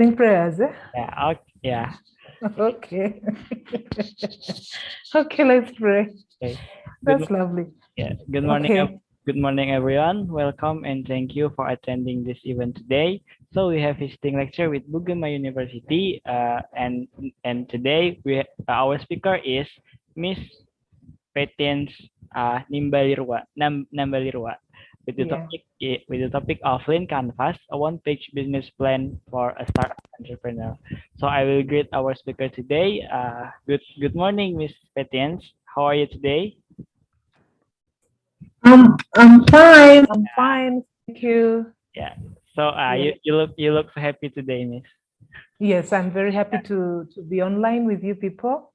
Sing prayers, eh? Yeah, yeah. Okay. Okay, let's pray. Okay. Good, That's lovely. yeah. Good morning. Okay. Good morning, everyone. Welcome and thank you for attending this event today. So we have visiting lecture with Bugema University, and today our speaker is Miss Patience Nambalirwa with the Yeah. topic of Lean Canvas, a one-page business plan for a startup entrepreneur. So I will greet our speaker today. Good morning, Miss Patience. How are you today? I'm fine. I'm fine. Thank you. Yeah. So Yeah. you look so happy today, Miss. Yes, I'm very happy to be online with you people.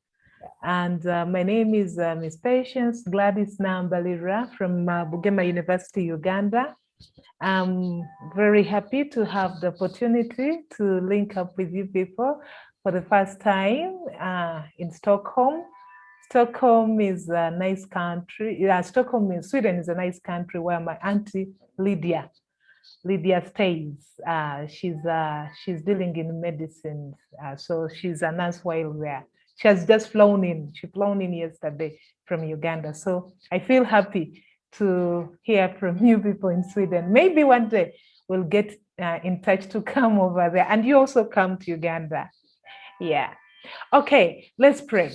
And my name is Miss Patience Gladys Nambalirwa from Bugema University, Uganda. I'm very happy to have the opportunity to link up with you people for the first time in Stockholm. Stockholm is a nice country. Yeah, Stockholm in Sweden is a nice country where my auntie Lydia stays. She's dealing in medicine, so she's a nurse while there. She has just flown in. She flown in yesterday from Uganda. So I feel happy to hear from you people in Sweden. Maybe one day we'll get in touch to come over there, and you also come to Uganda. Yeah. Okay, let's pray.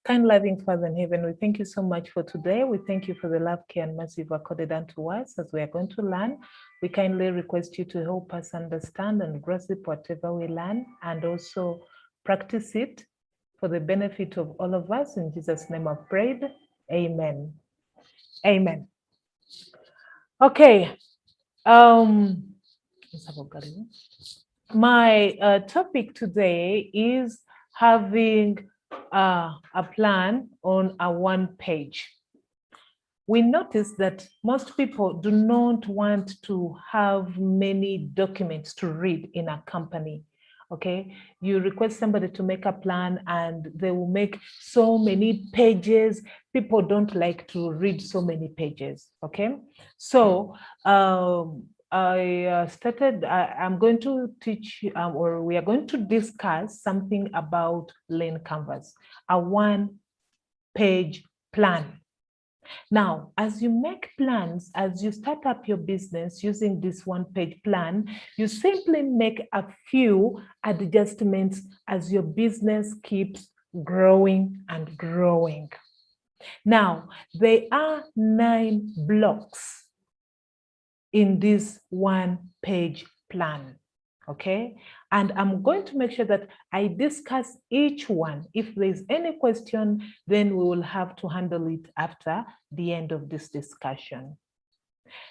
Kind, loving Father in heaven, we thank you so much for today. We thank you for the love, care, and mercy you've accorded unto us as we are going to learn. We kindly request you to help us understand and grasp whatever we learn and also practice it for the benefit of all of us. In Jesus' name I've prayed. Amen. Amen. Okay. My topic today is having a plan on a one page. We notice that most people do not want to have many documents to read in a company. Okay, you request somebody to make a plan and they will make so many pages. People don't like to read so many pages. Okay, so I'm going to teach or we are going to discuss something about Lean Canvas, a one-page plan. Now, as you make plans, as you start up your business using this one-page plan, you simply make a few adjustments as your business keeps growing and growing. Now, there are 9 blocks in this one-page plan, okay? And I'm going to make sure that I discuss each one. If there's any question, then we will have to handle it after the end of this discussion.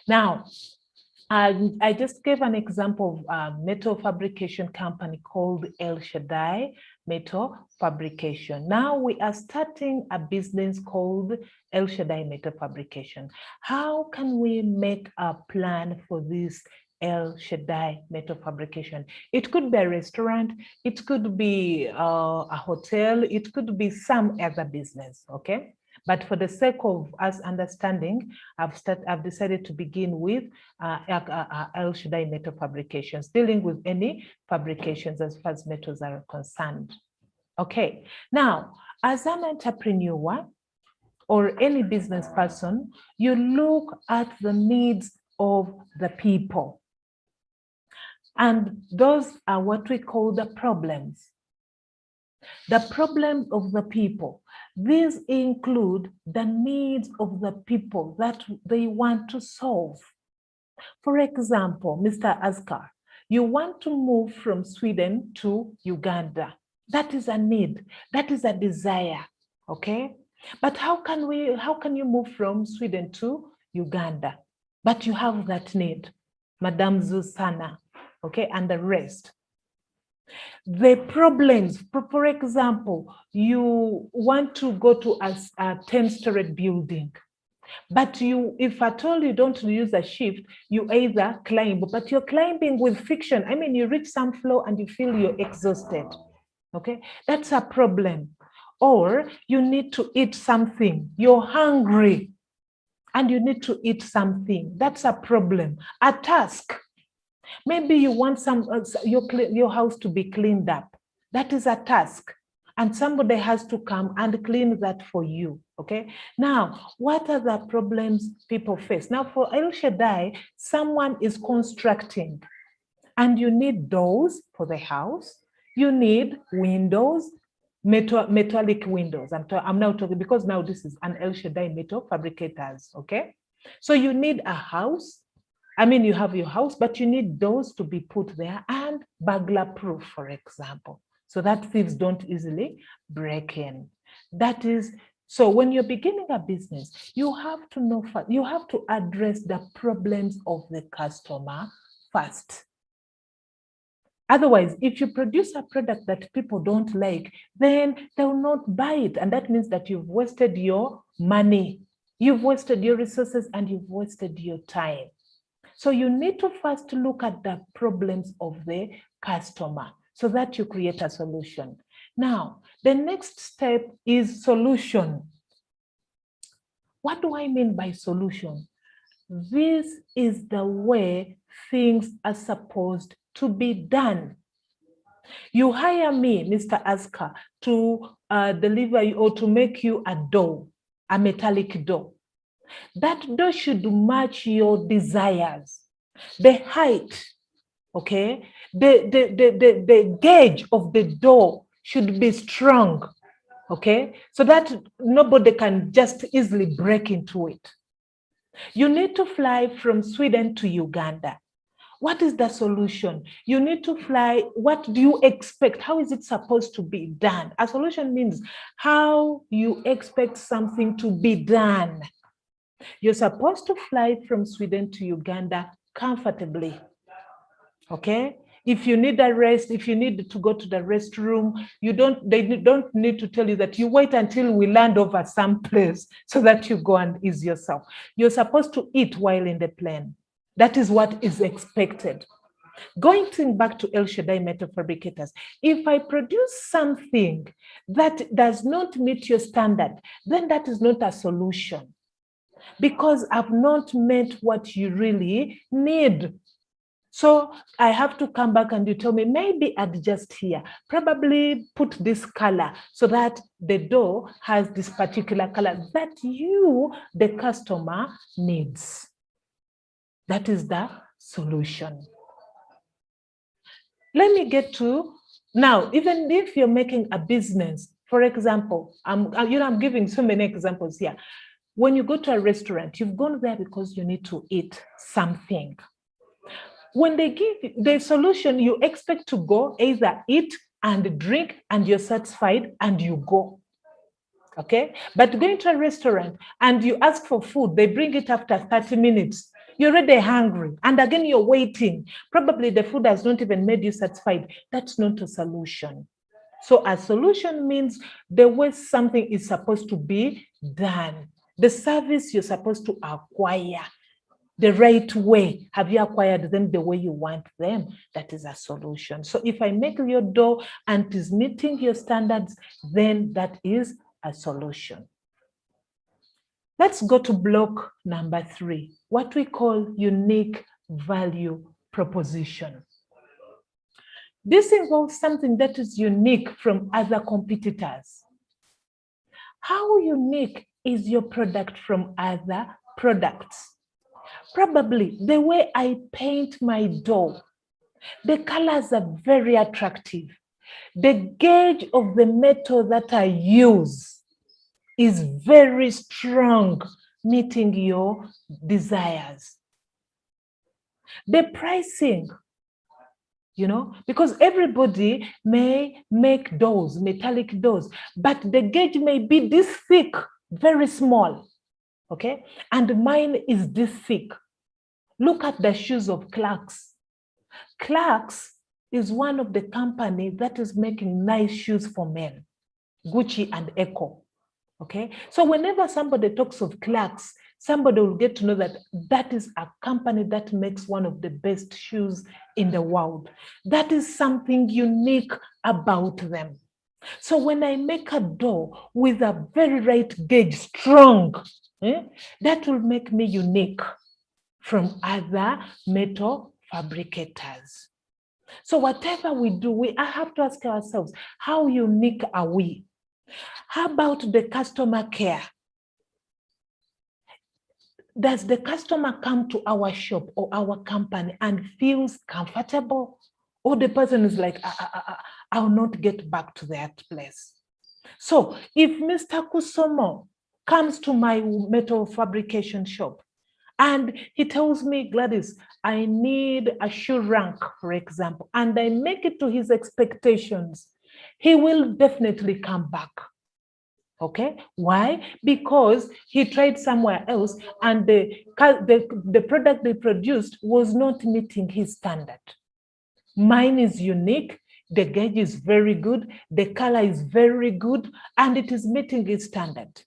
Now, I just gave an example of a metal fabrication company called El Shaddai Metal Fabrication. Now we are starting a business called El Shaddai Metal Fabrication. How can we make a plan for this El Shaddai Metal Fabrication? It could be a restaurant, it could be a hotel, it could be some other business, okay? But for the sake of us understanding, I've decided to begin with El Shaddai Metal Fabrications, dealing with any fabrications as far as metals are concerned. Okay, now, as an entrepreneur or any business person, you look at the needs of the people. And those are what we call the problems. The problems of the people. These include the needs of the people that they want to solve. For example, Mr. Askar, you want to move from Sweden to Uganda. That is a need. That is a desire. Okay? But how can you move from Sweden to Uganda? But you have that need, Madame Zusana, okay, and the rest. The problems, for example, you want to go to a 10-story building, but if at all you don't use a shift, you either climb, but you're climbing with friction. I mean, you reach some floor and you feel you're exhausted, okay? That's a problem. Or you need to eat something, you're hungry, and you need to eat something. That's a problem, a task. Maybe you want your house to be cleaned up. That is a task. And somebody has to come and clean that for you, okay? Now, what are the problems people face? Now, for El Shaddai, someone is constructing, and you need doors for the house. You need windows, metallic windows. I'm now talking, because now this is an El Shaddai metal fabricators, okay? So you need a house. I mean, you have your house, but you need doors to be put there and burglar proof, for example, so that thieves don't easily break in. That is, so when you're beginning a business, you have to know, you have to address the problems of the customer first. Otherwise, if you produce a product that people don't like, then they will not buy it. And that means that you've wasted your money, you've wasted your resources, and you've wasted your time. So you need to first look at the problems of the customer so that you create a solution. Now, the next step is solution. What do I mean by solution? This is the way things are supposed to be done. You hire me, Mr. Asker, to deliver you or to make you a door, a metallic door. That door should match your desires. The height, okay? The gauge of the door should be strong, okay? So that nobody can just easily break into it. You need to fly from Sweden to Uganda. What is the solution? You need to fly. What do you expect? How is it supposed to be done? A solution means how you expect something to be done. You're supposed to fly from Sweden to Uganda comfortably, okay? If you need a rest, if you need to go to the restroom, they don't need to tell you that you wait until we land over some place so that you go and ease yourself. You're supposed to eat while in the plane. That is what is expected. Going back to El Shaddai Metal Fabricators, if I produce something that does not meet your standard, then that is not a solution, because I've not met what you really need. So I have to come back and you tell me, maybe adjust here, probably put this color so that the door has this particular color that you, the customer, needs. That is the solution. Let me get to, now, even if you're making a business, for example, I'm giving so many examples here. When you go to a restaurant, you've gone there because you need to eat something. When they give the solution, you expect to go either eat and drink and you're satisfied and you go. Okay? But going to a restaurant and you ask for food, they bring it after 30 minutes. You're already hungry. And again, you're waiting. Probably the food has not even made you satisfied. That's not a solution. So a solution means the way something is supposed to be done. The service you're supposed to acquire the right way. Have you acquired them the way you want them? That is a solution. So if I make your door and it is meeting your standards, then that is a solution. Let's go to block number 3, what we call unique value proposition. This involves something that is unique from other competitors. How unique is your product from other products? Probably the way I paint my door. The colors are very attractive. The gauge of the metal that I use is very strong, meeting your desires. The pricing, because everybody may make doors, metallic doors, but the gauge may be this thick, very small, okay? And mine is this thick. Look at the shoes of Clarks. Clarks is one of the companies that is making nice shoes for men, Gucci and Echo. Okay, so whenever somebody talks of Clarks, somebody will get to know that that is a company that makes one of the best shoes in the world. That is something unique about them. So when I make a door with a very right gauge, strong, that will make me unique from other metal fabricators. So whatever we do, we have to ask ourselves, how unique are we? How about the customer care? Does the customer come to our shop or our company and feels comfortable? Or the person is like, I'll not get back to that place. So if Mr. Kusomo comes to my metal fabrication shop and he tells me, Gladys, I need a shoe rank, for example, and I make it to his expectations, he will definitely come back. Okay, why? Because he tried somewhere else and the product they produced was not meeting his standard. Mine is unique, the gauge is very good, the color is very good, and it is meeting its standard.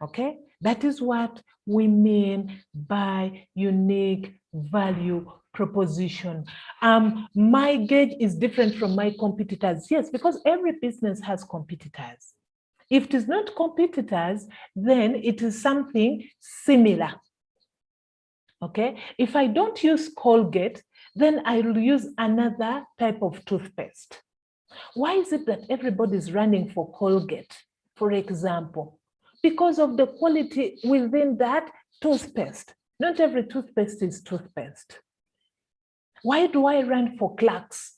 Okay, that is what we mean by unique value proposition. My gauge is different from my competitors. Yes, because every business has competitors. If it is not competitors, then it is something similar. Okay, if I don't use Colgate, then I will use another type of toothpaste. Why is it that everybody is running for Colgate, for example? Because of the quality within that toothpaste. Not every toothpaste is toothpaste. Why do I run for Clarks?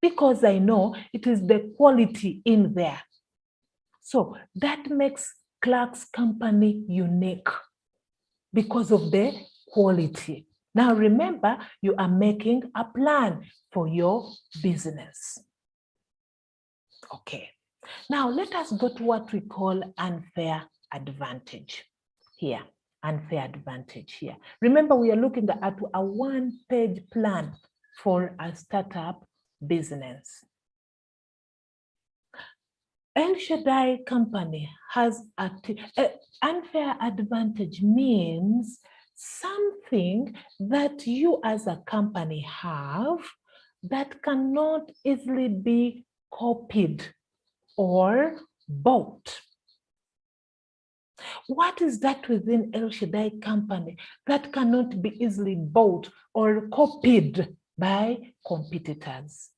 Because I know it is the quality in there. So that makes Clark's company unique because of the quality. Now remember, you are making a plan for your business. Okay. Now let us go to what we call unfair advantage here. Unfair advantage here. Remember, we are looking at a one-page plan for a startup business. El Shaddai company has unfair advantage means something that you as a company have that cannot easily be copied or bought. What is that within El Shaddai company that cannot be easily bought or copied by competitors?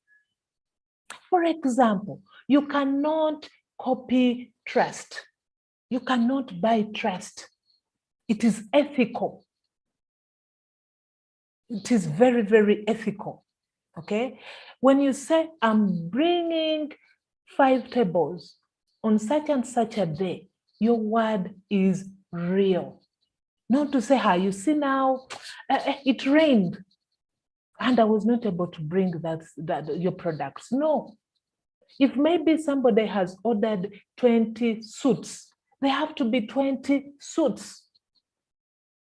For example, you cannot copy trust. You cannot buy trust. It is ethical. It is very, very ethical. Okay? When you say, I'm bringing 5 tables on such and such a day, your word is real. Not to say, how you see now, it rained and I was not able to bring your products. No. If maybe somebody has ordered 20 suits, they have to be 20 suits,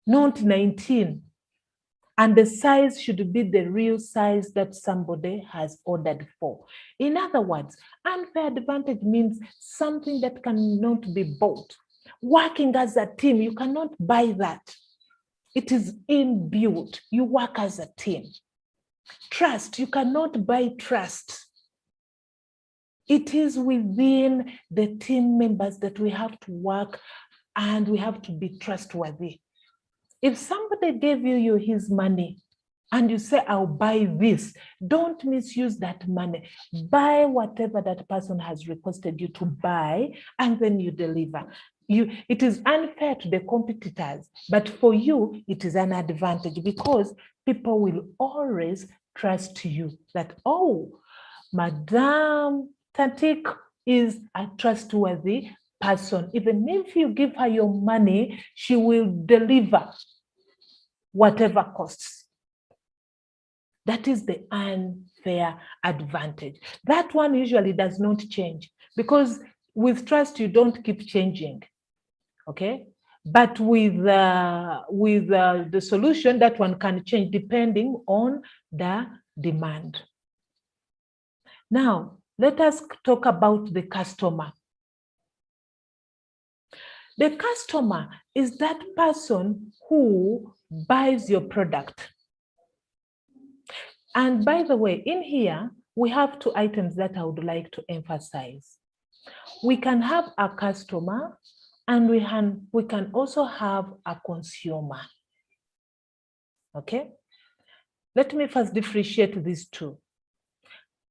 not 19. And the size should be the real size that somebody has ordered for. In other words, unfair advantage means something that cannot be bought. Working as a team, you cannot buy that. It is inbuilt. You work as a team. Trust, you cannot buy trust. It is within the team members that we have to work and we have to be trustworthy. If somebody gave you his money and you say, I'll buy this, don't misuse that money. Buy whatever that person has requested you to buy and then you deliver. It is unfair to the competitors, but for you, it is an advantage because people will always trust you that, oh, Madam Tantik is a trustworthy person. Even if you give her your money, she will deliver whatever costs. That is the unfair advantage. That one usually does not change because with trust, you don't keep changing, okay? But with the solution, that one can change depending on the demand. Now, let us talk about the customer. The customer is that person who buys your product. And by the way, in here, we have 2 items that I would like to emphasize. We can have a customer and we can also have a consumer. Okay? let me first differentiate these two.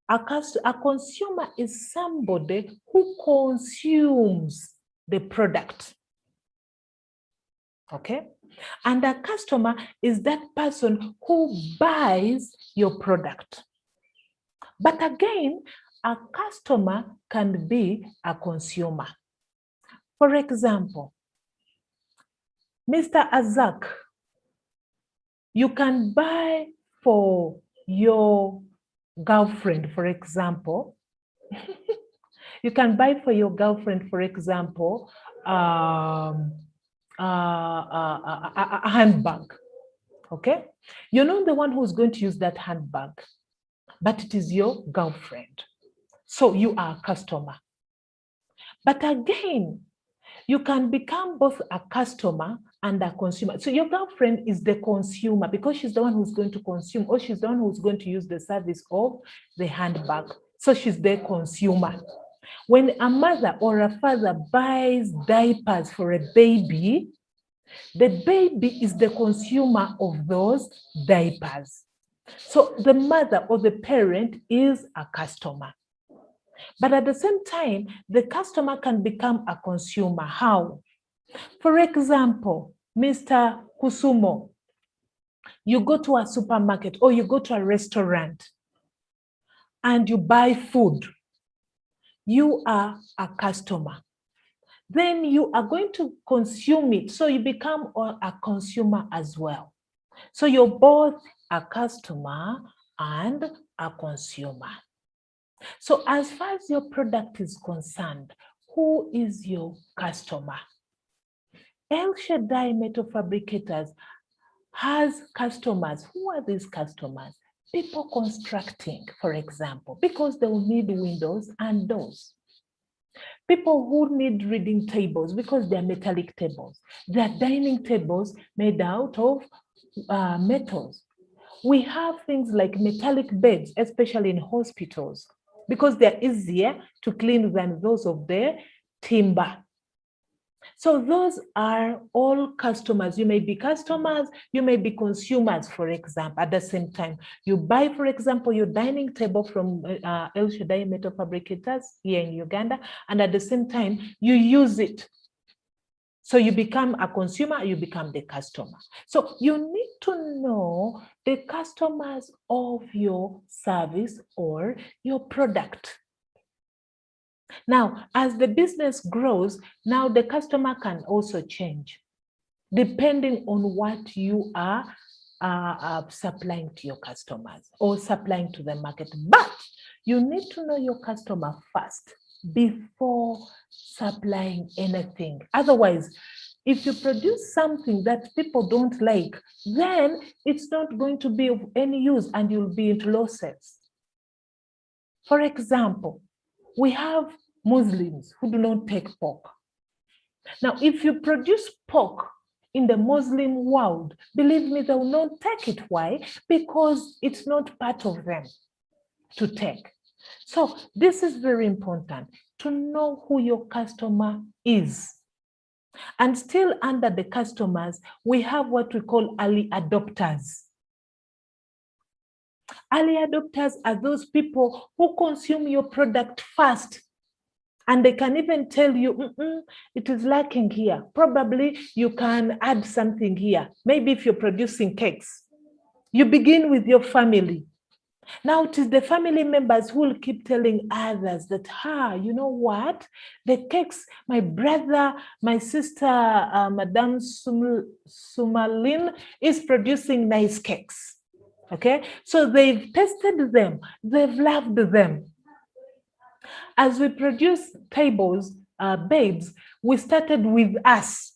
A consumer is somebody who consumes the product. Okay? And a customer is that person who buys your product. But again, a customer can be a consumer. For example, Mr. Azak, you can buy for your girlfriend, for example. You can buy for your girlfriend, for example, a handbag. Okay? You're not the one who's going to use that handbag, but it is your girlfriend. So you are a customer. But again, you can become both a customer and a consumer. So your girlfriend is the consumer because she's the one who's going to consume, or she's the one who's going to use the service of the handbag. So she's the consumer. When a mother or a father buys diapers for a baby, the baby is the consumer of those diapers. So the mother or the parent is a customer. But at the same time, the customer can become a consumer. How? For example, Mr. Kusumo, you go to a supermarket or you go to a restaurant and you buy food. You are a customer. Then you are going to consume it. So you become a consumer as well. So you're both a customer and a consumer. So as far as your product is concerned, who is your customer? El Shaddai Metal Fabricators has customers. Who are these customers? People constructing, for example, because they will need windows and doors. People who need reading tables because they're metallic tables. They're dining tables made out of metals. We have things like metallic beds, especially in hospitals, because they're easier to clean than those of the timber. So those are all customers. You may be customers, you may be consumers, for example, at the same time. You buy, for example, your dining table from El Shaddai Metal Fabricators here in Uganda, and at the same time, you use it. So you become a consumer, you become the customer. So you need to know the customers of your service or your product. Now, as the business grows, now the customer can also change depending on what you are supplying to your customers or supplying to the market. But you need to know your customer first before supplying anything. Otherwise, if you produce something that people don't like, then it's not going to be of any use and you'll be into losses. For example, we have Muslims who do not take pork. Now, if you produce pork in the Muslim world, believe me, they will not take it. Why? Because it's not part of them to take. So this is very important to know who your customer is. And still under the customers, we have what we call early adopters. Early adopters are those people who consume your product first. And they can even tell you, it is lacking here. Probably you can add something here. Maybe if you're producing cakes, you begin with your family. Now it is the family members who will keep telling others that, you know what? The cakes, my brother, my sister, Madame Sumalin is producing nice cakes. Okay, so they've tested them, they've loved them. As we produce tables, babes, we started with us,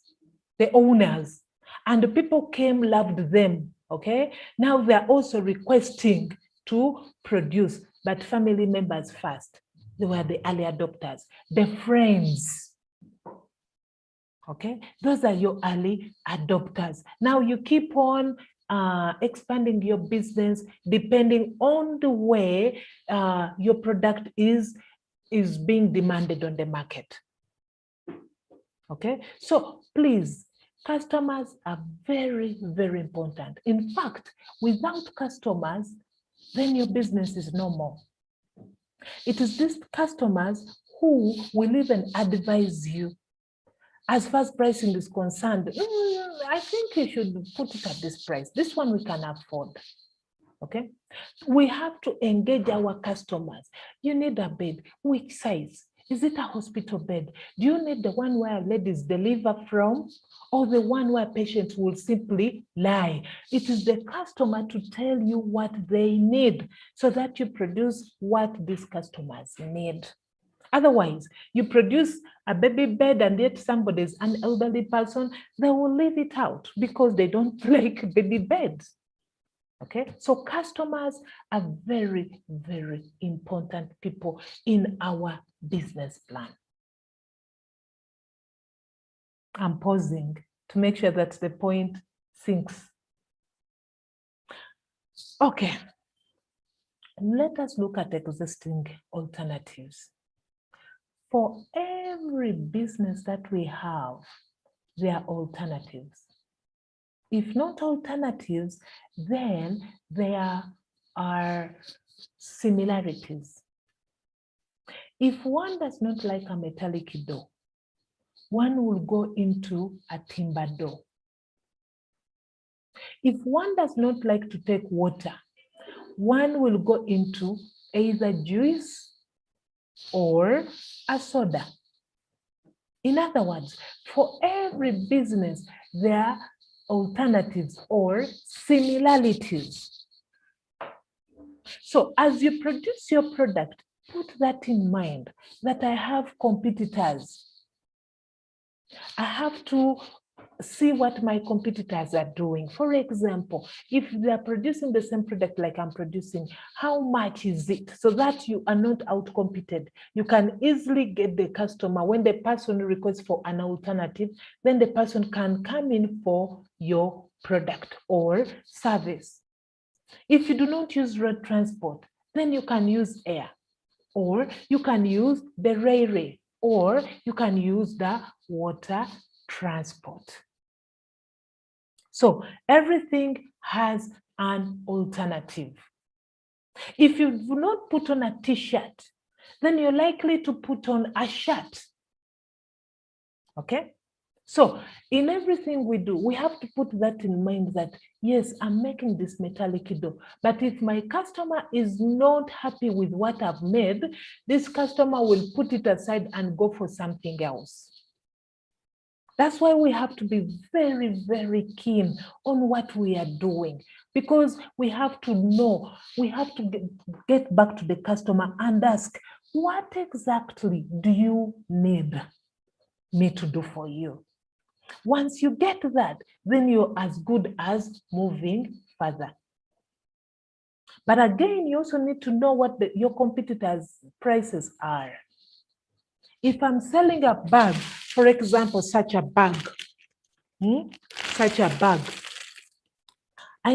the owners, and the people came, loved them, okay? Now they're also requesting to produce, but family members first. They were the early adopters, the friends, okay? Those are your early adopters. Now you keep on expanding your business depending on the way your product is being demanded on the market. Okay, so please Customers are very, very important. In fact, without customers, then your business is no more. It is these customers who will even advise you. As far as pricing is concerned, I think you should put it at this price. This one we can afford. Okay, we have to engage our customers. You need a bed. Which size? Is it a hospital bed? Do you need the one where ladies deliver from, or the one where patients will simply lie? It is the customer to tell you what they need so that you produce what these customers need. Otherwise, you produce a baby bed and yet somebody is an elderly person, they will leave it out because they don't like baby beds. Okay, so customers are very, very important people in our business plan. I'm pausing to make sure that the point sinks. Okay, let us look at existing alternatives. For every business that we have, there are alternatives. If not alternatives, then there are similarities. If one does not like a metallic door, one will go into a timber door. If one does not like to take water, one will go into either juice or a soda. In other words, for every business, there are alternatives or similarities. So as you produce your product, put that in mind, that I have competitors. I have to see what my competitors are doing. For example, if they're producing the same product like I'm producing, how much is it? So that you are not outcompeted. You can easily get the customer. When the person requests for an alternative, then the person can come in for your product or service. If you do not use road transport, then you can use air, or you can use the railway, or you can use the water transport. So everything has an alternative. If you do not put on a t-shirt, then you're likely to put on a shirt. Okay? So in everything we do, we have to put that in mind that, yes, I'm making this metallic door, but if my customer is not happy with what I've made, this customer will put it aside and go for something else. That's why we have to be very, very keen on what we are doing, because we have to know, we have to get back to the customer and ask, what exactly do you need me to do for you? Once you get that, then you're as good as moving further. But again, you also need to know what your competitors' prices are. If I'm selling a bag, for example, such a bag, I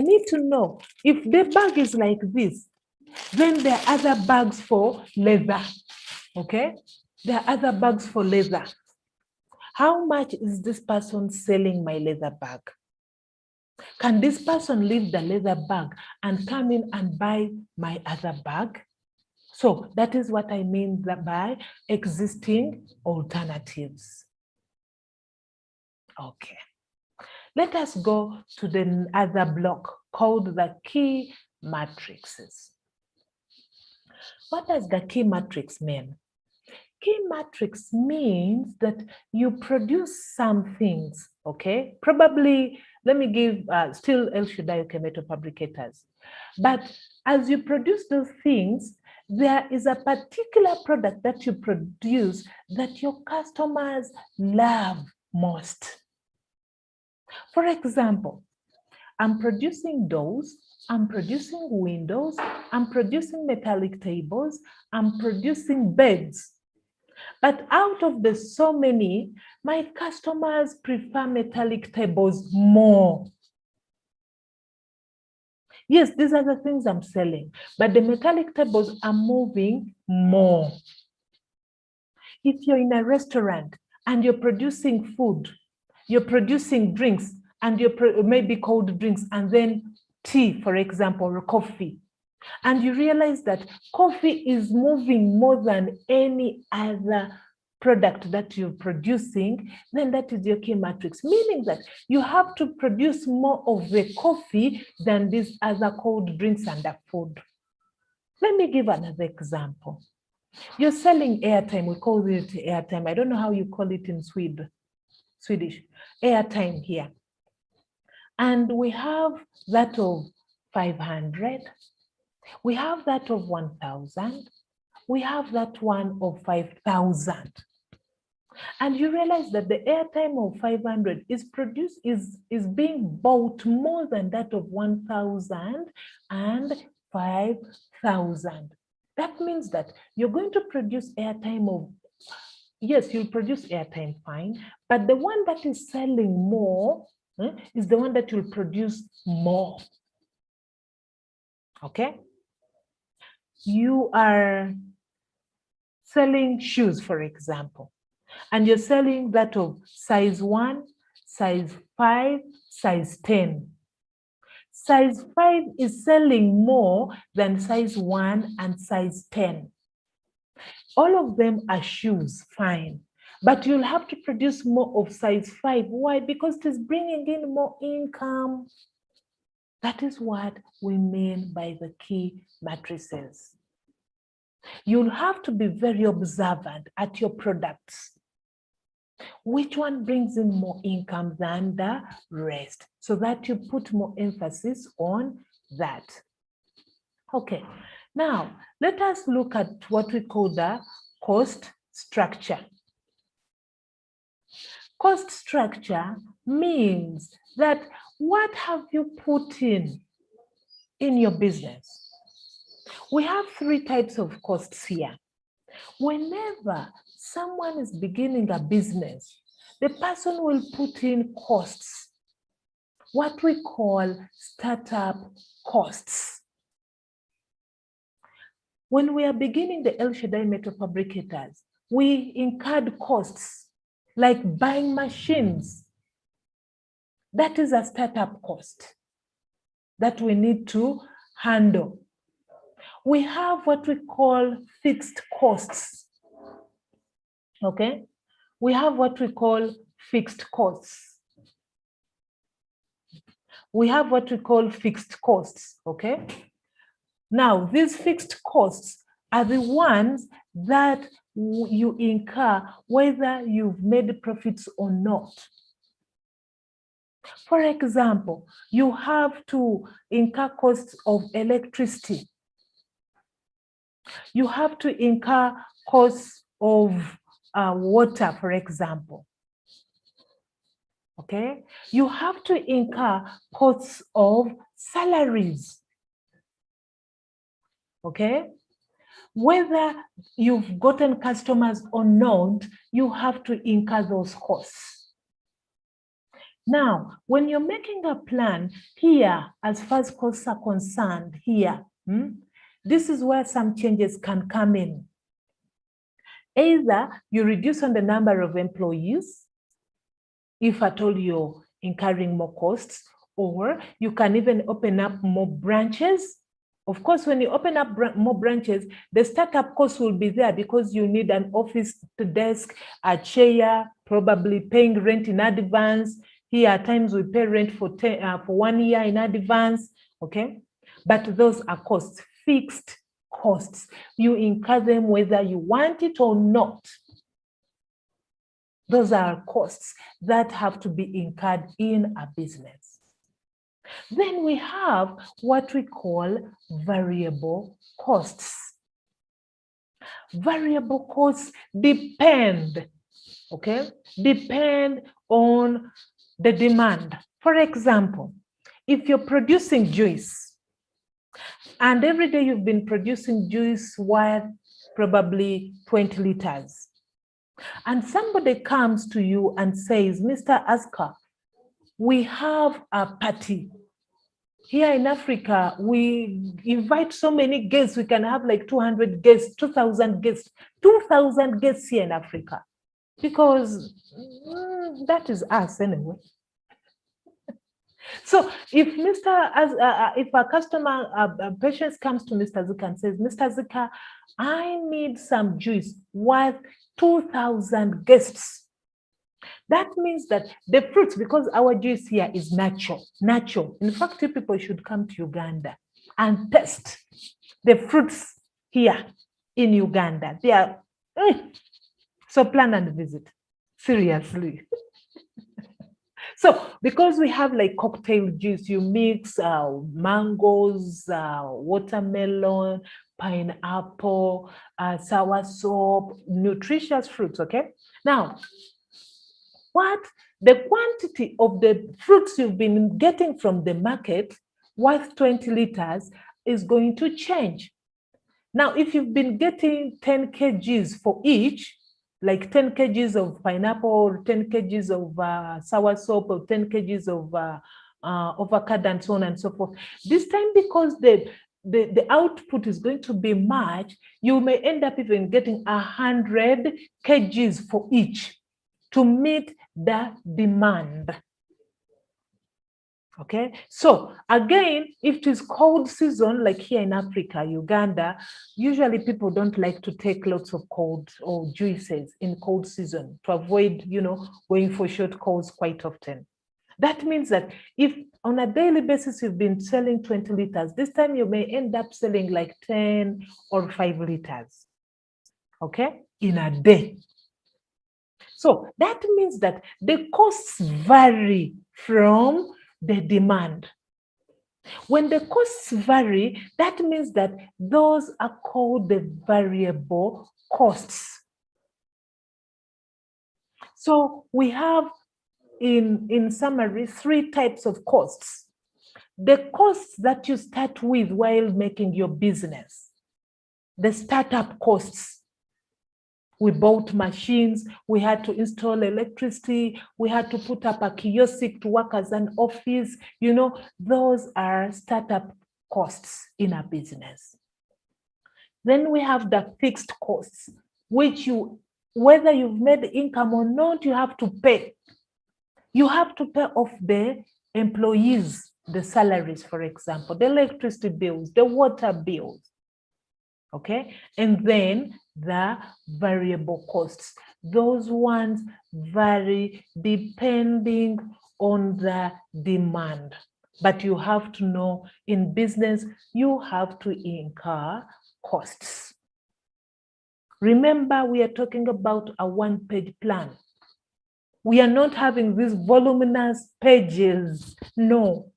need to know if the bag is like this, then there are other bags for leather, okay? There are other bags for leather. How much is this person selling my leather bag? Can this person leave the leather bag and come in and buy my other bag? So that is what I mean by existing alternatives. Okay. Let us go to the other block called the key matrices. What does the key matrix mean? Key matrix means that you produce some things, okay? Probably, let me give still El Shaddai Kemeto fabricators. But as you produce those things, there is a particular product that you produce that your customers love most. For example, I'm producing doors, I'm producing windows, I'm producing metallic tables, I'm producing beds. But out of the so many, my customers prefer metallic tables more. Yes, these are the things I'm selling, but the metallic tables are moving more. If you're in a restaurant and you're producing food, you're producing drinks, and maybe cold drinks, and then tea, for example, or coffee. And you realize that coffee is moving more than any other product that you're producing, then that is your key matrix, meaning that you have to produce more of the coffee than these other cold drinks and the food. Let me give another example. You're selling airtime. We call it airtime. I don't know how you call it in Swedish. Airtime here. And we have that of 500. We have that of 1,000. We have that one of 5,000. And you realize that the airtime of 500 is being bought more than that of 1,000 and 5,000. That means that you're going to produce airtime of, yes, you'll produce airtime fine, but the one that is selling more is the one that will produce more. Okay? You are selling shoes, for example, and you're selling that of size 1, size 5, size 10. Size 5 is selling more than size 1 and size 10. All of them are shoes, fine. But you'll have to produce more of size 5. Why? Because it is bringing in more income. That is what we mean by the key matrices. You'll have to be very observant at your products. Which one brings in more income than the rest, so that you put more emphasis on that. Okay, now let us look at what we call the cost structure. Cost structure means that what have you put in your business? We have 3 types of costs here. Whenever someone is beginning a business, the person will put in costs, what we call startup costs. When we are beginning the El Shaddai Metal Fabricators, we incurred costs like buying machines. That is a startup cost that we need to handle. We have what we call fixed costs. Okay, we have what we call fixed costs. We have what we call fixed costs, okay? Now, these fixed costs are the ones that you incur whether you've made profits or not. For example, you have to incur costs of electricity. You have to incur costs of water, for example. Okay, you have to incur costs of salaries. Okay, whether you've gotten customers or not, you have to incur those costs. Now, when you're making a plan here, as far as costs are concerned here, this is where some changes can come in. Either you reduce on the number of employees, if at all you're incurring more costs, or you can even open up more branches. Of course, when you open up more branches, the startup cost will be there because you need an office desk, a chair, probably paying rent in advance. Here at times we pay rent for 1 year in advance, okay? But those are costs, fixed costs. You incur them whether you want it or not. Those are costs that have to be incurred in a business. Then we have what we call variable costs. Variable costs depend, okay? Depend on the demand. For example, if you're producing juice, and every day you've been producing juice worth probably 20 liters, and somebody comes to you and says, Mr. Asker, we have a party. Here in Africa, we invite so many guests, we can have like 200 guests, 2,000 guests, 2,000 guests here in Africa. because that is us anyway. So if if a customer, a patient comes to Mr. Zika and says, Mr. Zika, I need some juice worth 2,000 guests. That means that the fruits, because our juice here is natural. In fact, you people should come to Uganda and test the fruits here in Uganda. They are, so plan and visit, seriously. So because we have like cocktail juice, you mix mangoes, watermelon, pineapple, sour soap, nutritious fruits, okay? Now, the quantity of the fruits you've been getting from the market worth 20 liters is going to change. Now, if you've been getting 10 kgs for each, like 10 kgs of pineapple, or 10 kgs of sour soap, or 10 kgs of avocado, and so on and so forth. This time, because the output is going to be much, you may end up even getting 100 kgs for each to meet the demand. Okay, so again, if it is cold season, like here in Africa, Uganda, usually people don't like to take lots of cold or juices in cold season to avoid, going for short course quite often. That means that if on a daily basis you've been selling 20 liters, this time you may end up selling like 10 or 5 liters, okay, in a day. So that means that the costs vary from the demand. When the costs vary, that means that those are called the variable costs. So we have, in summary, 3 types of costs. The costs that you start with while making your business, the startup costs. We bought machines, we had to install electricity, we had to put up a kiosk to work as an office. Those are startup costs in a business. Then we have the fixed costs, which whether you've made income or not, you have to pay. You have to pay off the employees, the salaries, for example, the electricity bills, the water bills. Okay, and then the variable costs. Those ones vary depending on the demand. But you have to know, in business, you have to incur costs. Remember, we are talking about a one-page plan. We are not having these voluminous pages, no,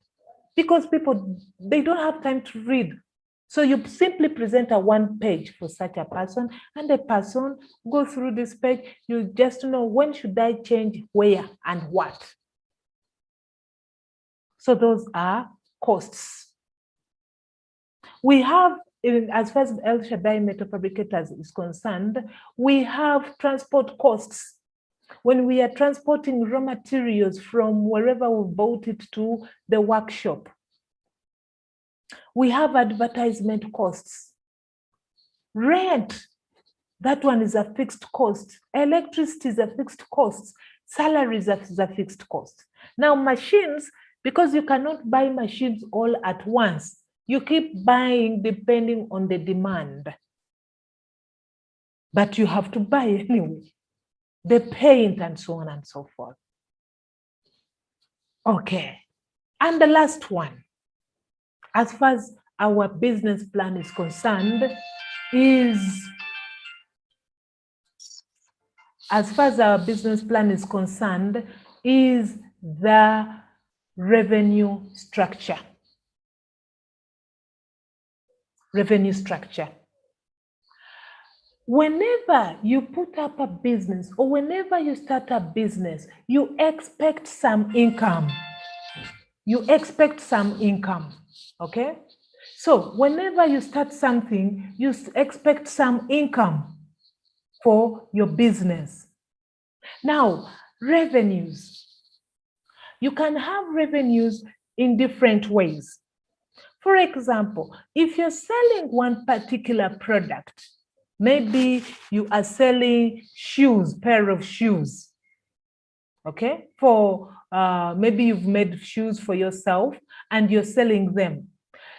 because people, they don't have time to read. So you simply present a one page for such a person, and the person go through this page. You just know, when should I change where and what. So those are costs. We have, as far as El Shaddai Metal Fabricators is concerned, we have transport costs. When we are transporting raw materials from wherever we bought it to the workshop. We have advertisement costs. Rent, that one is a fixed cost. Electricity is a fixed cost. Salaries is a fixed cost. Now machines, because you cannot buy machines all at once, you keep buying depending on the demand. But you have to buy anyway. The paint and so on and so forth. Okay, and the last one, as far as our business plan is concerned, is the revenue structure. Revenue structure. Whenever you put up a business or whenever you start a business, you expect some income. You expect some income, okay? So whenever you start something, you expect some income for your business. Now, revenues. You can have revenues in different ways. For example, if you're selling one particular product, Maybe you are selling shoes, pair of shoes. Okay, for maybe you've made shoes for yourself and you're selling them.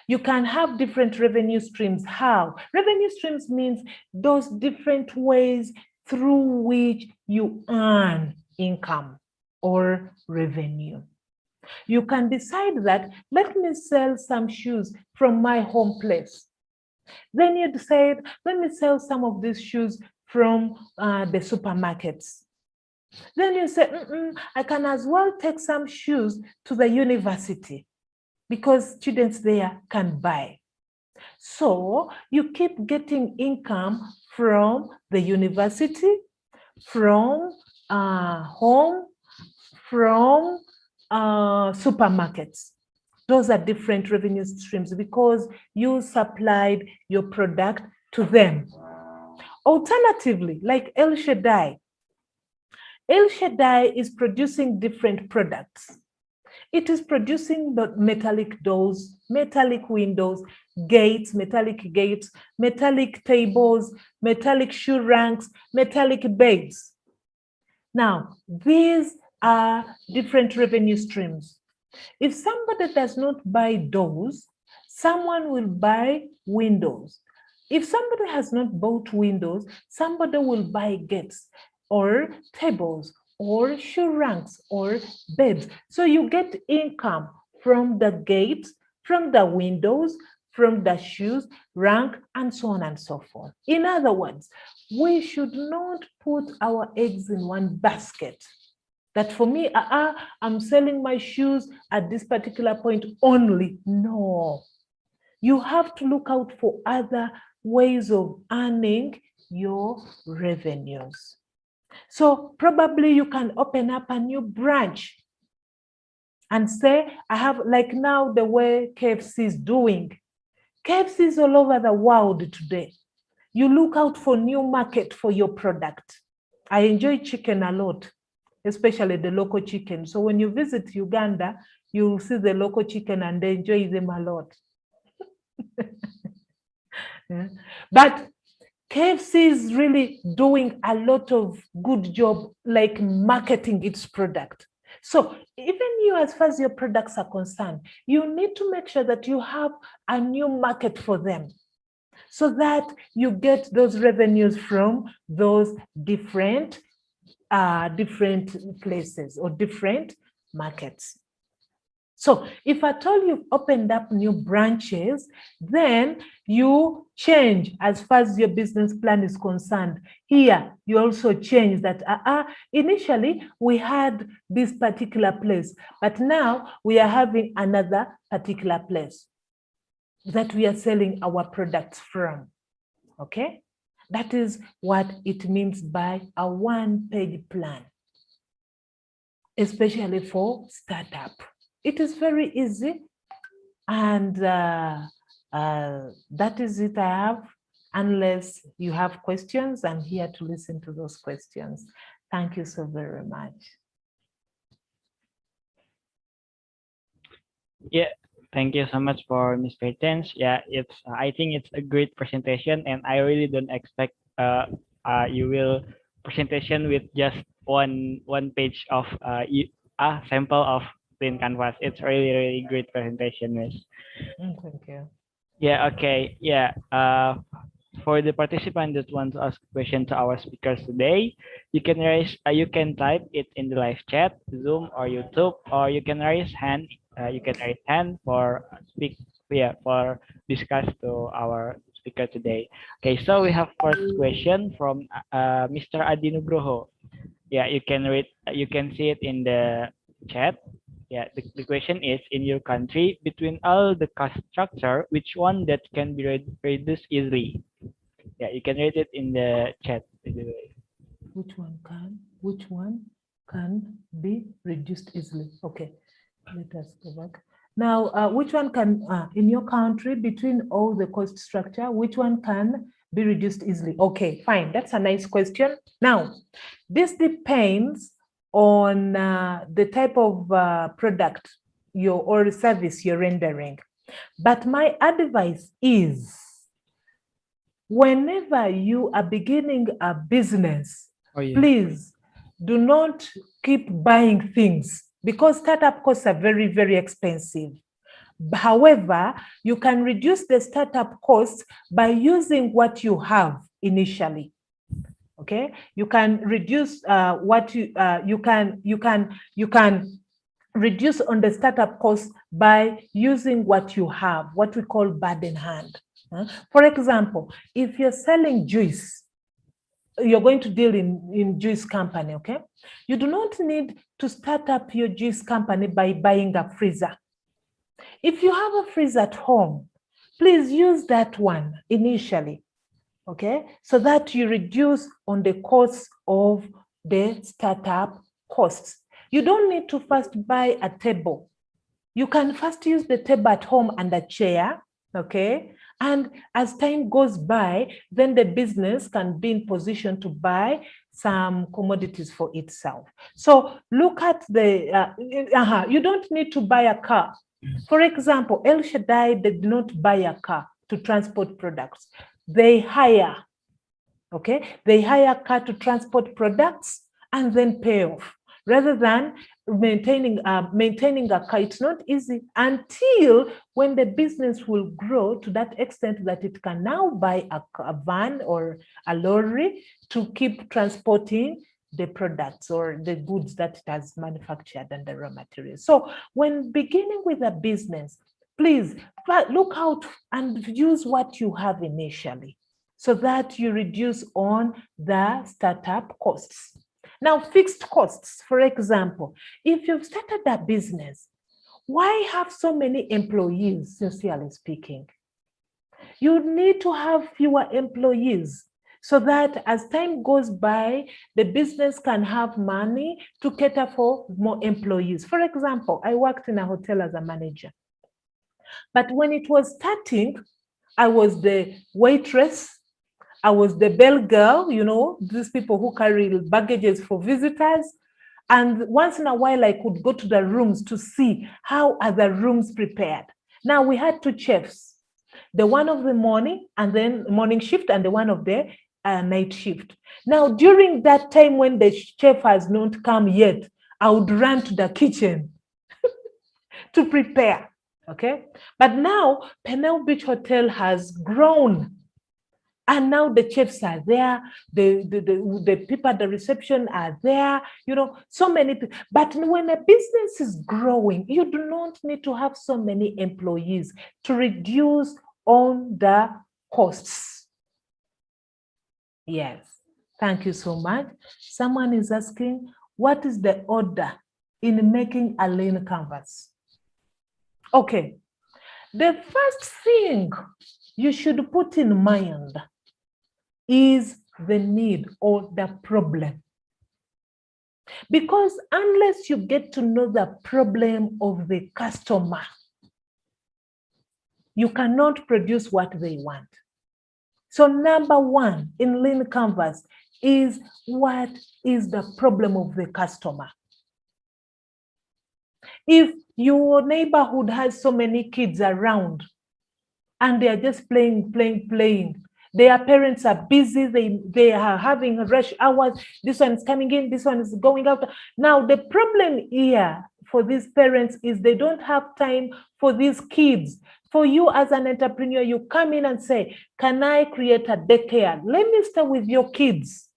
You can have different revenue streams. How? Revenue streams means those different ways through which you earn income or revenue. You can decide that, let me sell some shoes from my home place. Then you decide, let me sell some of these shoes from the supermarkets. Then you say, I can as well take some shoes to the university because students there can buy. So you keep getting income from the university, from home, from supermarkets. Those are different revenue streams because you supplied your product to them. Alternatively, like El Shaddai is producing different products. It is producing the metallic doors, metallic windows, gates, metallic tables, metallic shoe ranks, metallic beds. Now, these are different revenue streams. If somebody does not buy doors, someone will buy windows. If somebody has not bought windows, somebody will buy gates or tables or shoe ranks or beds. So you get income from the gates, from the windows, from the shoes, rank, and so on and so forth. In other words, we should not put our eggs in one basket. That for me, I'm selling my shoes at this particular point only. No, you have to look out for other ways of earning your revenues. So probably you can open up a new branch and say, I have, like now the way KFC is doing. KFC is all over the world today. You look out for new market for your product. I enjoy chicken a lot, especially the local chicken. So when you visit Uganda, you'll see the local chicken and enjoy them a lot. Yeah. But KFC is really doing a lot of good job, like marketing its product. So even you, as far as your products are concerned, you need to make sure that you have a new market for them so that you get those revenues from those different places or different markets. So if at all you've opened up new branches, then you change as far as your business plan is concerned. Here, you also change that initially we had this particular place, but now we are having another particular place that we are selling our products from. Okay? That is what it means by a one-page plan, especially for startup. It is very easy, and that is it I have. Unless you have questions, I'm here to listen to those questions. Thank you so very much. Yeah, thank you so much for Ms. Patens. Yeah, I think it's a great presentation, and I really don't expect you will presentation with just one page of a sample of clean canvas. It's really great presentation, Miss. Thank you. Yeah, okay. Yeah. For the participant that wants to ask a question to our speakers today, you can type it in the live chat, Zoom or YouTube, or you can raise hand. You can raise hand for for discuss to our speaker today. Okay, so we have first question from Mr. Adi Nugroho. Yeah, you can read. You can see it in the chat. Yeah, the question is, in your country, between all the cost structure, which one that can be reduced easily? Yeah, you can read it in the chat. Which one can be reduced easily? Okay, let us go back. Now, which one can, in your country, between all the cost structure, which one can be reduced easily? Okay, fine. That's a nice question. Now, this depends on the type of product or service you're rendering. But my advice is whenever you are beginning a business, Oh, yeah. please do not keep buying things because startup costs are very, very expensive. However, you can reduce the startup costs by using what you have initially. Okay, you can reduce what you can reduce on the startup costs by using what you have, what we call bird in hand. For example, if you're selling juice, you're going to deal in juice company, okay? You do not need to start up your juice company by buying a freezer. If you have a freezer at home, please use that one initially, okay? So that you reduce on the cost of the startup costs. You don't need to first buy a table. You can first use the table at home and a chair, okay? And as time goes by, then the business can be in position to buy some commodities for itself. So look at the, you don't need to buy a car. For example, El Shaddai did not buy a car to transport products. They hire, okay? They hire a car to transport products and then pay off. Rather than maintaining a car, it's not easy until when the business will grow to that extent that it can now buy a van or a lorry to keep transporting the products or the goods that it has manufactured and the raw materials. So when beginning with a business, please look out and use what you have initially so that you reduce on the startup costs. Now, fixed costs, for example, if you've started a business, why have so many employees, sincerely speaking? You need to have fewer employees so that as time goes by, the business can have money to cater for more employees. For example, I worked in a hotel as a manager. But when it was starting, I was the waitress, I was the bell girl, you know, these people who carry baggages for visitors. And once in a while, I could go to the rooms to see how are the rooms prepared. Now we had two chefs, the one of the morning and then morning shift and the one of the night shift. Now, during that time when the chef has not come yet, I would run to the kitchen to prepare, okay? But now, Penel Beach Hotel has grown. And now the chefs are there, the people at the reception are there, you know, so many people. But when a business is growing, you do not need to have so many employees to reduce on the costs. Yes, thank you so much. Someone is asking, what is the order in making a lean canvas? Okay, the first thing you should put in mind is the need or the problem. Because unless you get to know the problem of the customer, you cannot produce what they want. So number one in lean canvas is what is the problem of the customer. If your neighborhood has so many kids around and they are just playing, their parents are busy, they are having rush hours, this one is coming in, this one is going out. Now, the problem here for these parents is they don't have time for these kids. For you as an entrepreneur, you come in and say, can I create a daycare? Let me start with your kids,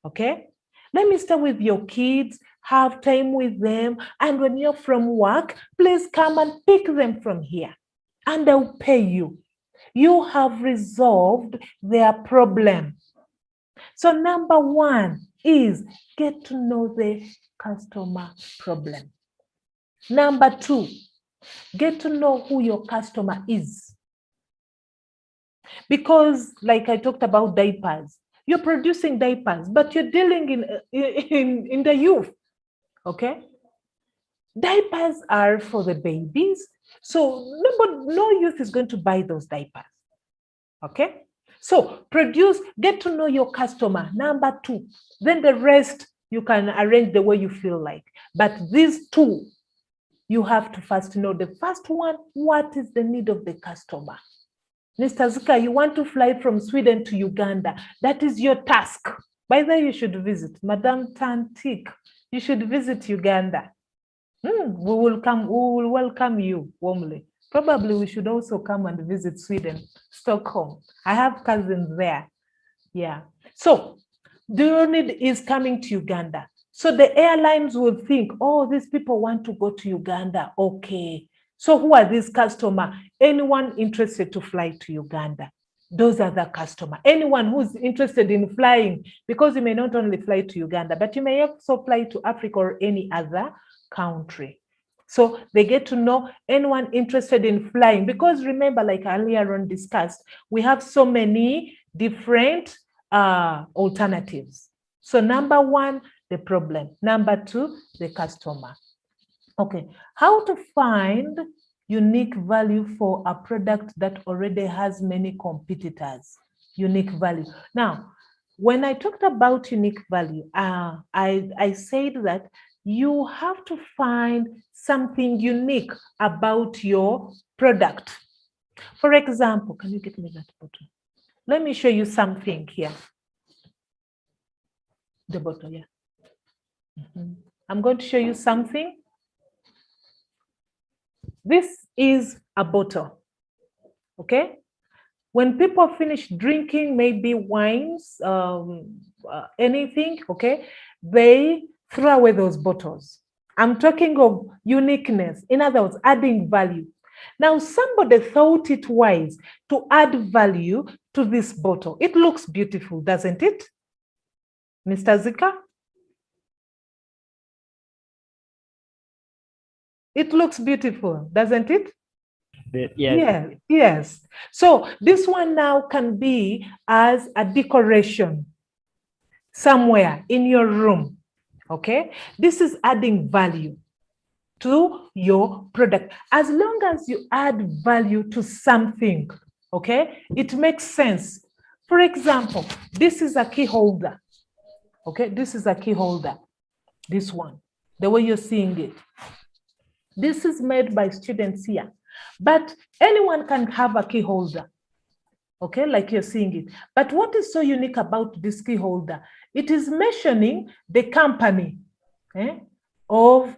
okay? Let me start with your kids, have time with them, and when you're from work, please come and pick them from here, and they'll pay you. You have resolved their problem. So number one is get to know the customer problem. Number two, get to know who your customer is. Because like I talked about diapers, you're producing diapers, but you're dealing in the youth, okay? Diapers are for the babies. So no youth is going to buy those diapers, okay? So get to know your customer. Number two, then the rest you can arrange the way you feel like. But these two, you have to first know. The first one, what is the need of the customer? Mr. Zuka, you want to fly from Sweden to Uganda. That is your task. By the way, you should visit. Madame Tantik, you should visit Uganda. We will welcome you warmly. Probably we should also come and visit Sweden, Stockholm. I have cousins there. Yeah. So the unit is coming to Uganda. So the airlines will think, oh, these people want to go to Uganda. Okay. So who are these customers? Anyone interested to fly to Uganda? Those are the customers. Anyone who's interested in flying, because you may not only fly to Uganda, but you may also fly to Africa or any other country. So they get to know anyone interested in flying, because remember, like earlier on discussed, we have so many different alternatives. So number one, the problem. Number two, the customer. Okay, how to find unique value for a product that already has many competitors? Unique value. Now, when I talked about unique value, I said that you have to find something unique about your product. For example, can you get me that bottle? Let me show you something here. The bottle, yeah. I'm going to show you something. This is a bottle, okay? When people finish drinking, maybe wines, anything, okay, they throw away those bottles. I'm talking of uniqueness, in other words, adding value. Now, somebody thought it wise to add value to this bottle. It looks beautiful, doesn't it? Mr. Zika? It looks beautiful, doesn't it? Yes. Yes. So this one now can be as a decoration somewhere in your room, okay? This is adding value to your product. As long as you add value to something, okay, it makes sense. For example, this is a key holder, okay? This is a key holder, this one, the way you're seeing it. This is made by students here, but anyone can have a key holder, okay, like you're seeing it. But what is so unique about this key holder? It is mentioning the company of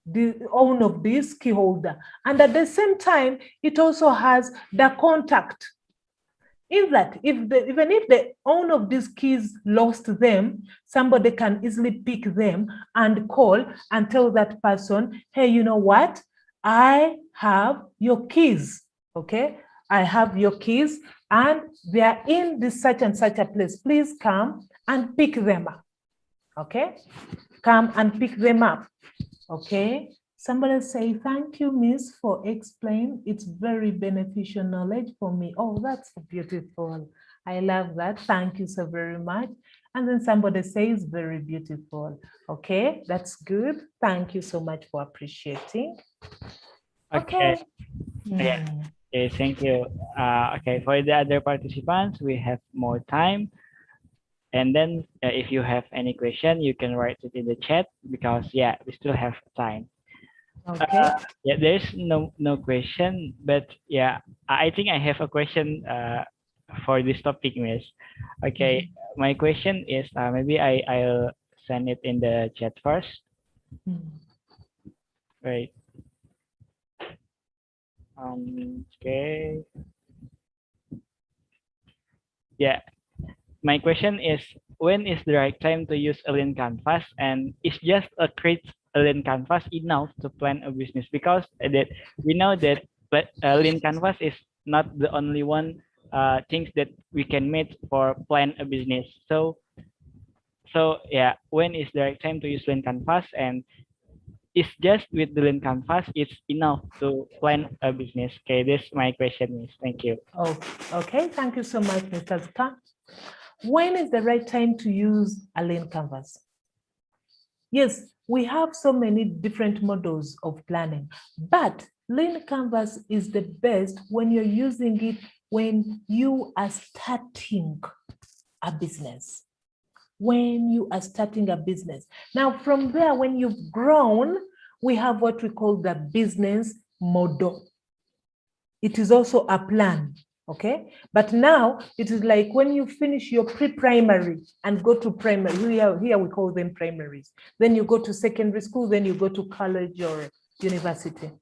the owner of this key holder. And at the same time, it also has the contact. In that, even if the owner of these keys lost them, somebody can easily pick them and call and tell that person, hey, you know what? I have your keys, okay? I have your keys and they are in this such and such a place. Please come and pick them up, okay? Come and pick them up, okay? Somebody say, thank you, Miss, for explaining. It's very beneficial knowledge for me. Oh, that's beautiful. I love that. Thank you so very much. And then somebody says, very beautiful. Okay, that's good. Thank you so much for appreciating. Okay. Yeah. Okay, thank you. Okay, for the other participants, we have more time. And then if you have any question, you can write it in the chat because, yeah, we still have time. Okay. Yeah, there's no question, but yeah, I think I have a question for this topic, Miss. Okay, my question is maybe I'll send it in the chat first. Right. Okay. Yeah, my question is, when is the right time to use a lean canvas, and is just a create a lean canvas enough to plan a business? Because that we know that lean canvas is not the only one things that we can make for plan a business. So yeah, when is the right time to use lean canvas, and is just with the lean canvas it's enough to plan a business? Okay, this is my question, Miss. Thank you. Oh, okay. Thank you so much, Mr. Zka. When is the right time to use a lean canvas? Yes, we have so many different models of planning, but lean canvas is the best when you're using it when you are starting a business. When you are starting a business. Now, from there, when you've grown, we have what we call the business model. It is also a plan. Okay, but now it is like when you finish your pre-primary and go to primary, here we call them primaries. Then you go to secondary school, then you go to college or university.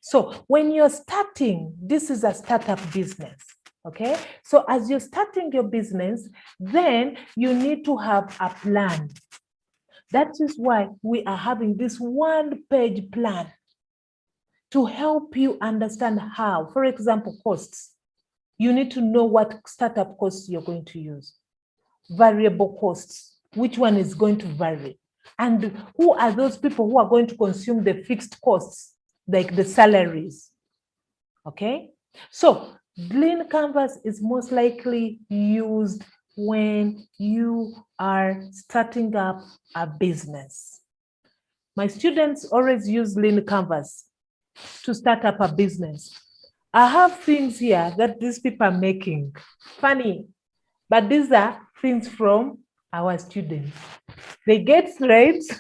So when you're starting, this is a startup business. Okay, so as you're starting your business, then you need to have a plan. That is why we are having this one-page plan to help you understand how. For example, costs. You need to know what startup costs you're going to use. Variable costs, which one is going to vary? And who are those people who are going to consume the fixed costs, like the salaries? Okay, so Lean Canvas is most likely used when you are starting up a business. My students always use Lean Canvas to start up a business. I have things here that these people are making. Funny, but these are things from our students. They get threads.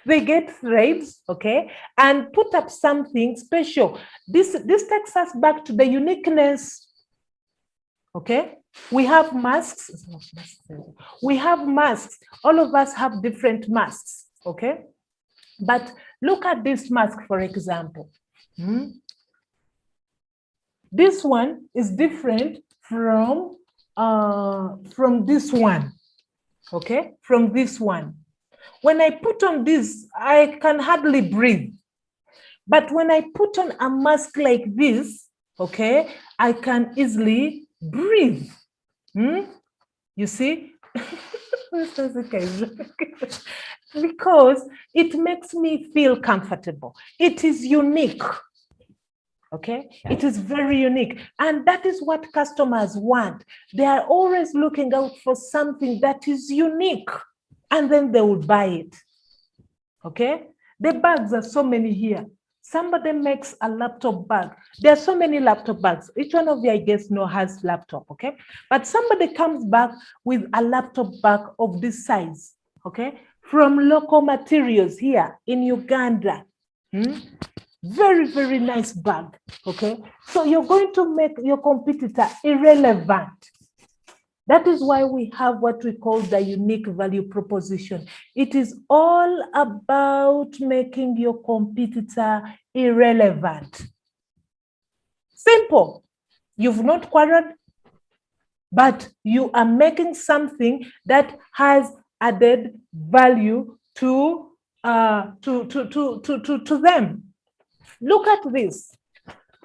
They get threads, okay, and put up something special. This takes us back to the uniqueness, okay? We have masks. We have masks. All of us have different masks, okay? But look at this mask, for example. This one is different from this one, okay? From this one. When I put on this, I can hardly breathe. But when I put on a mask like this, okay, I can easily breathe. You see? Because it makes me feel comfortable. It is unique. Okay, it is very unique. And that is what customers want. They are always looking out for something that is unique, and then they will buy it. Okay, the bags are so many here. Somebody makes a laptop bag. There are so many laptop bags. Each one of you, I guess, has laptop, okay? But somebody comes back with a laptop bag of this size, okay? From local materials here in Uganda. Very, very nice bag, okay? So you're going to make your competitor irrelevant. That is why we have what we call the unique value proposition. It is all about making your competitor irrelevant. Simple. You've not quarreled, but you are making something that has added value to them. Look at this.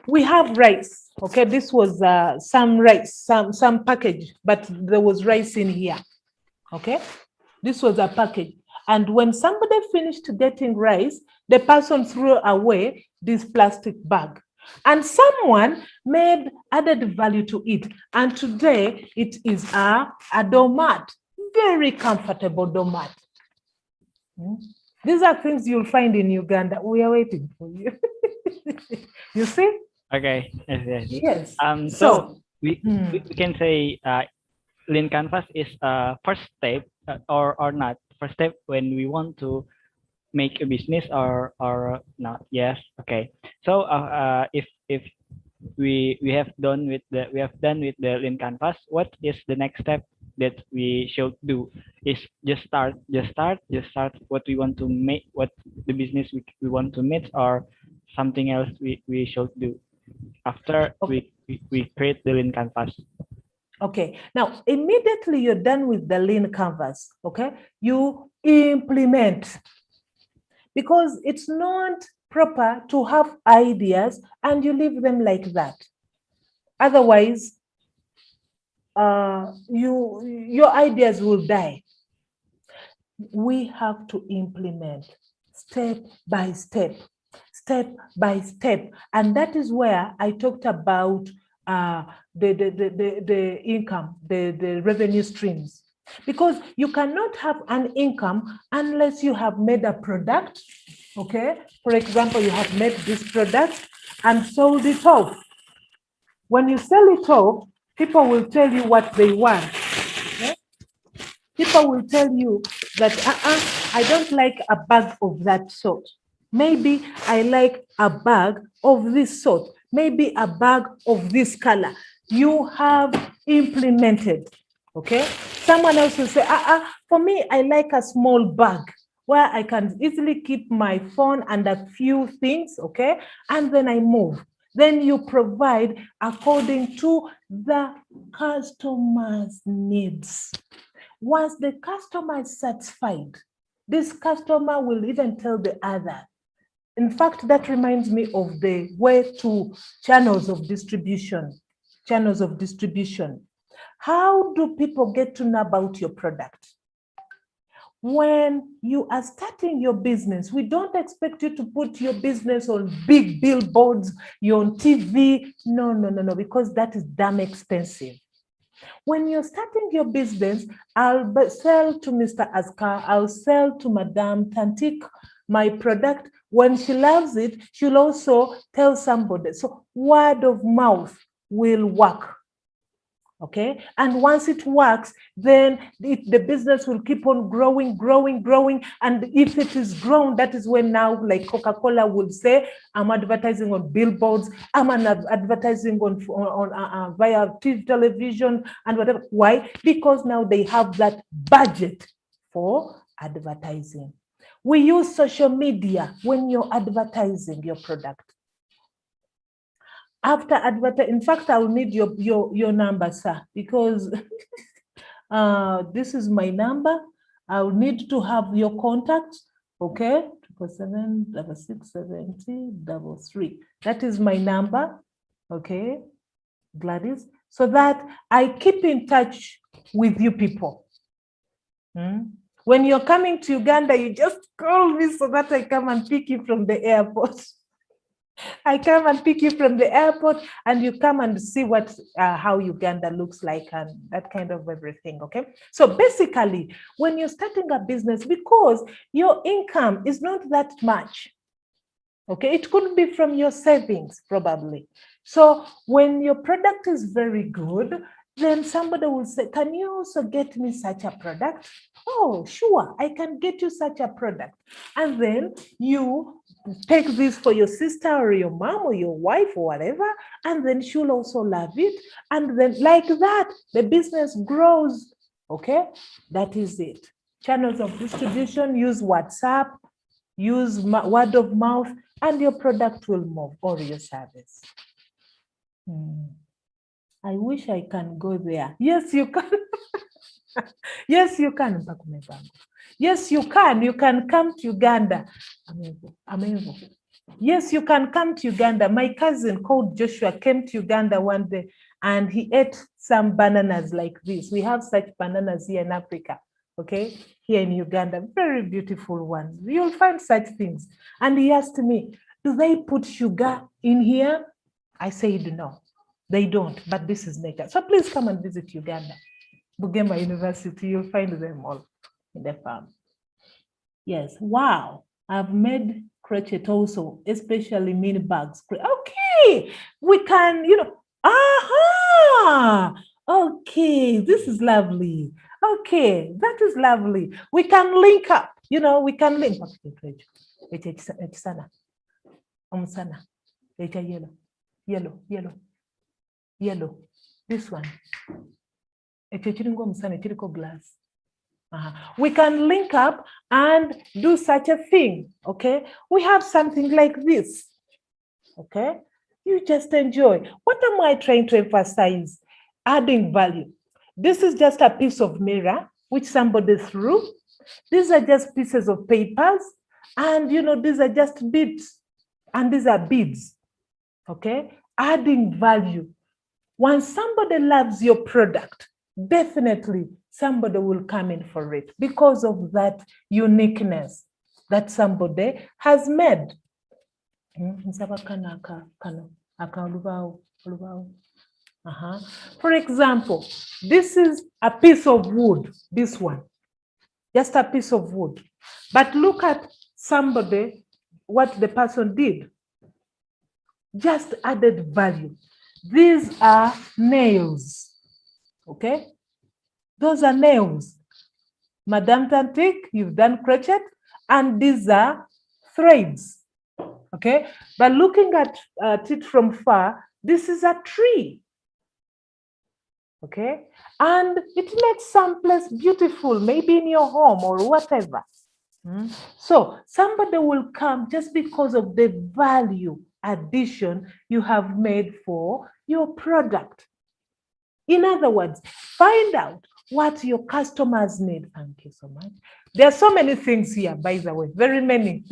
We have rice. Okay, this was some rice, some package, but there was rice in here. Okay, this was a package. And when somebody finished getting rice, the person threw away this plastic bag. And someone made added value to it. And today it is a doormat, very comfortable doormat. These are things you'll find in Uganda. We are waiting for you. You see? Okay. Yes. So we can say Lean Canvas is first step or not first step when we want to make a business or not. Yes. Okay. So if we have done with the Lean Canvas, what is the next step that we should do? Is just start what we want to make, what the business we want to make, or something else we should do after we create the Lean Canvas? Okay, now immediately you're done with the Lean Canvas, okay, you implement, because it's not proper to have ideas and you leave them like that. Otherwise, your ideas will die. We have to implement step by step, and that is where I talked about the income, the revenue streams, because you cannot have an income unless you have made a product. Okay, for example, you have made this product and sold it off. When you sell it off, people will tell you what they want. Okay? People will tell you that I don't like a bag of that sort. Maybe I like a bag of this sort. maybe a bag of this color. You have implemented, okay? Someone else will say, for me, I like a small bag where I can easily keep my phone and a few things, okay? And then I move. Then you provide according to the customer's needs. Once the customer is satisfied, this customer will even tell the other. In fact, that reminds me of the way to channels of distribution. Channels of distribution. How do people get to know about your product? When you are starting your business, we don't expect you to put your business on big billboards, you're on TV. No, because that is damn expensive. When you're starting your business, I'll sell to Mr. Askar, I'll sell to Madame Tantik my product. When she loves it, she'll also tell somebody. So word of mouth will work. Okay, and once it works, then the business will keep on growing. And if it is grown, that is when now, like Coca-Cola will say, I'm advertising on billboards, I'm advertising on via TV, television, and whatever. Why? Because now they have that budget for advertising. We use social media when you're advertising your product. After in fact, I will need your number, sir, because this is my number. I will need to have your contact, okay? 777-670-33. That is my number, okay, Gladys, so that I keep in touch with you people. When you're coming to Uganda, you just call me so that I come and pick you from the airport. I come and pick you from the airport and you come and see how Uganda looks like and that kind of everything, okay? So basically, when you're starting a business, because your income is not that much, okay? It could be from your savings, probably. So when your product is very good, then somebody will say, can you also get me such a product? Oh, sure, I can get you such a product. And then you take this for your sister or your mom or your wife or whatever, and then she'll also love it. And then like that, the business grows, okay? That is it. Channels of distribution, use WhatsApp, use word of mouth, and your product will move, or your service. I wish I can go there. Yes, you can. Yes, you can. Yes, you can. You can come to Uganda. Yes, you can come to Uganda. My cousin called Joshua came to Uganda one day and he ate some bananas like this. We have such bananas here in Africa, okay? Here in Uganda, very beautiful ones. You'll find such things. And he asked me, do they put sugar in here? I said, no, they don't, but this is nature. So please come and visit Uganda. Bugema University, you'll find them all in the farm. Yes, wow, I've made crochet also, especially mini bags. Okay, we can, okay, this is lovely. Okay, that is lovely. We can link up, we can link up. Yellow, this one. Glass. We can link up and do such a thing, okay? We have something like this, okay? You just enjoy. What am I trying to emphasize? Adding value. This is just a piece of mirror which somebody threw. These are just pieces of papers, and these are just beads, and these are beads, okay? Adding value. Once somebody loves your product, definitely somebody will come in for it because of that uniqueness that somebody has made. For example, this is a piece of wood, this one, just a piece of wood. But look at somebody, what the person did, just added value. These are nails, okay? Those are nails. Madame Tantik, you've done crochet, and these are threads, Okay, but looking at it from far, this is a tree. Okay, and it makes some place beautiful, maybe in your home or whatever. So somebody will come just because of the value addition you have made for your product. In other words, find out what your customers need. Thank you so much. There are so many things here, by the way, very many.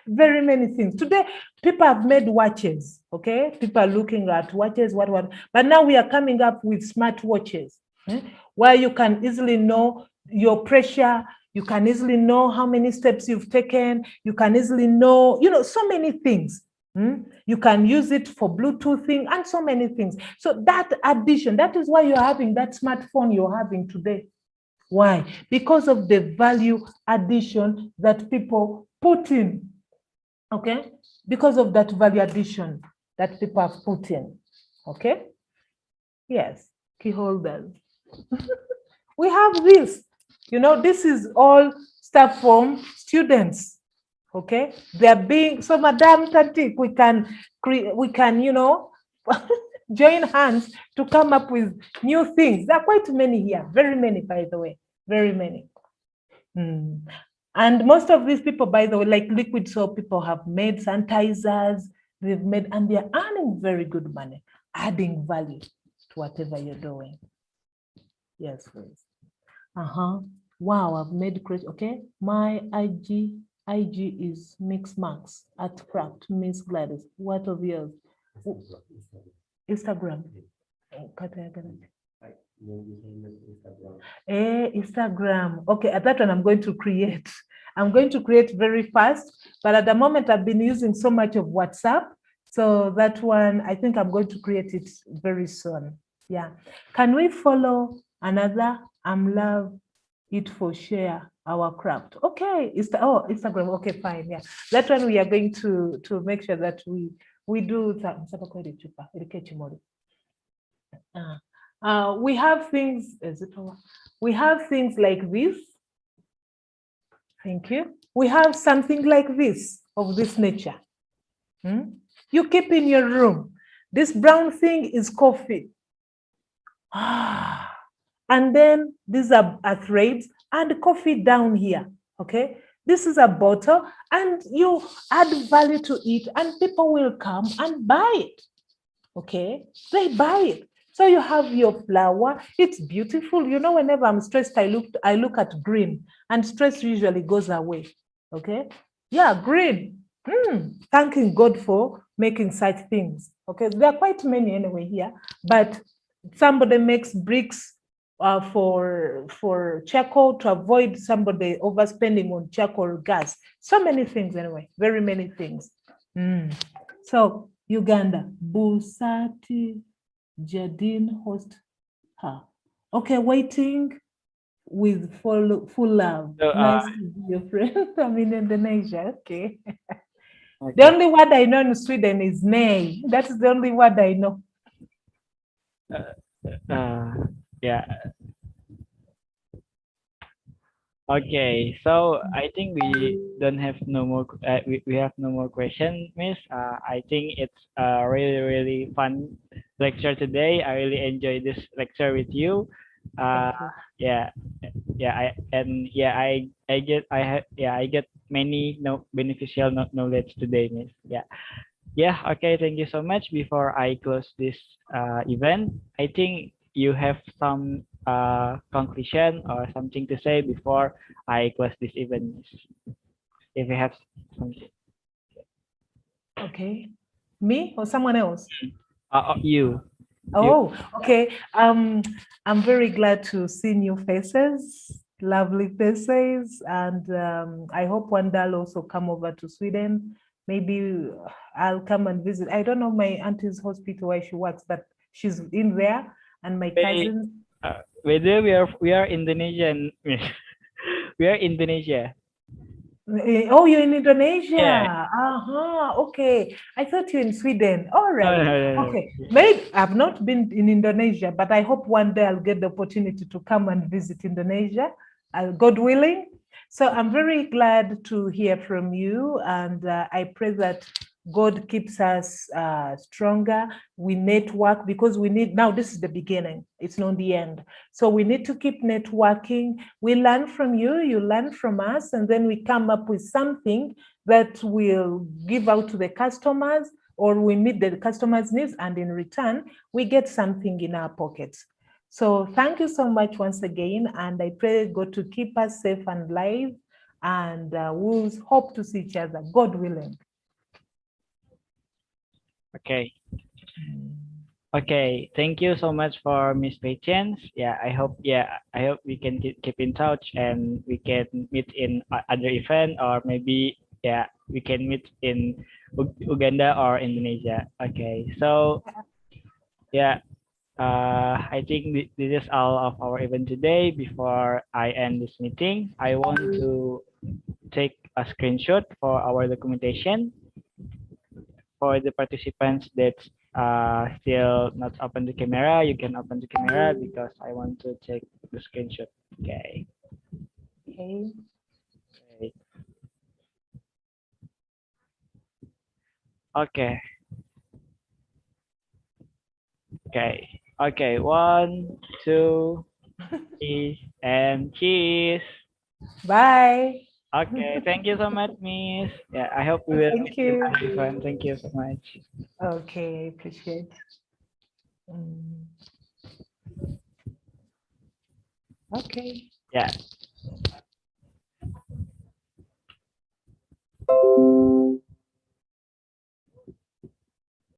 Very many things. Today, people have made watches, okay? People are looking at watches, what. But now we are coming up with smart watches, where you can easily know your pressure, you can easily know how many steps you've taken, you can easily know, so many things. You can use it for Bluetoothing and so many things. So that addition, that is why you're having that smartphone you're having today. Why? Because of the value addition that people put in. Okay, because of that value addition that people have put in. Okay, yes, key holders. We have this, this is all stuff from students. Okay, they're being so, Madam Tantik, we can join hands to come up with new things. There are quite many here, very many, by the way, very many. And most of these people, by the way, like liquid soap, people have made sanitizers, they've made, and they're earning very good money, adding value to whatever you're doing. Yes, please. Wow, I've made great. Okay, my IG is Mixmax at Craft, Miss Gladys. What of yours? Instagram. Instagram. Okay, at that one I'm going to create. I'm going to create very fast, but at the moment I've been using so much of WhatsApp. So that one, I think I'm going to create it very soon. Yeah. Can we follow another? Love it for share our craft. Okay. Instagram. Okay, fine. Yeah. That one we are going to make sure that we do that. We have things. We have things like this. Thank you. We have something like this, of this nature. You keep in your room. This brown thing is coffee. And then these are threads and coffee down here. Okay. This is a bottle and you add value to it and people will come and buy it. Okay. They buy it. So you have your flower. It's beautiful. Whenever I'm stressed, I look at green and stress usually goes away. Okay. Yeah, green. Thanking God for making such things. Okay. There are quite many anyway here, but somebody makes bricks for charcoal to avoid somebody overspending on charcoal gas. So many things anyway. Very many things. So Uganda, Busati Jadine host her. Okay, waiting with full love. So, Nice to be your friend. I'm in Indonesia. Okay. okay. The only word I know in Sweden is nay. That's the only word I know. Yeah. Okay, so I think we don't have no more. We have no more questions, Miss. I think it's a really fun lecture today. I really enjoyed this lecture with you. Yeah, I get many beneficial knowledge today, Miss. Yeah. Okay. Thank you so much. Before I close this event, I think you have some conclusion or something to say before I close this event. If you have something. Okay. Me or someone else? You. Oh, okay. I'm very glad to see new faces, lovely faces, and I hope one day I'll also come over to Sweden. Maybe I'll come and visit. I don't know my auntie's hospital where she works, but she's in there, and my cousin. Whether we are Indonesian, we are Indonesia. Oh, you're in Indonesia. Yeah. Okay. I thought you're in Sweden. All right. No. Okay. Maybe I've not been in Indonesia, but I hope one day I'll get the opportunity to come and visit Indonesia, God willing. So I'm very glad to hear from you, and I pray that God keeps us stronger. We network because we need, now this is the beginning, it's not the end. So we need to keep networking. We learn from you, you learn from us, and then we come up with something that will give out to the customers, or we meet the customers' needs, and in return, we get something in our pockets. So thank you so much once again, and I pray God to keep us safe and alive, and we'll hope to see each other, God willing. Okay. Okay, thank you so much for Miss Patience. Yeah, I hope we can keep in touch, and we can meet in other event, or maybe we can meet in Uganda or Indonesia. Okay, so I think this is all of our event today. Before I end this meeting, I want to take a screenshot for our documentation. For the participants that still not open the camera, you can open the camera because I want to take the screenshot. Okay. Okay. Okay. Okay. Okay. 1, 2, 3, and cheese. Bye. Okay. Thank you so much, Miss. Yeah, I hope we will Thank meet in you. other event. Thank you so much. Okay, appreciate. Okay. Yeah.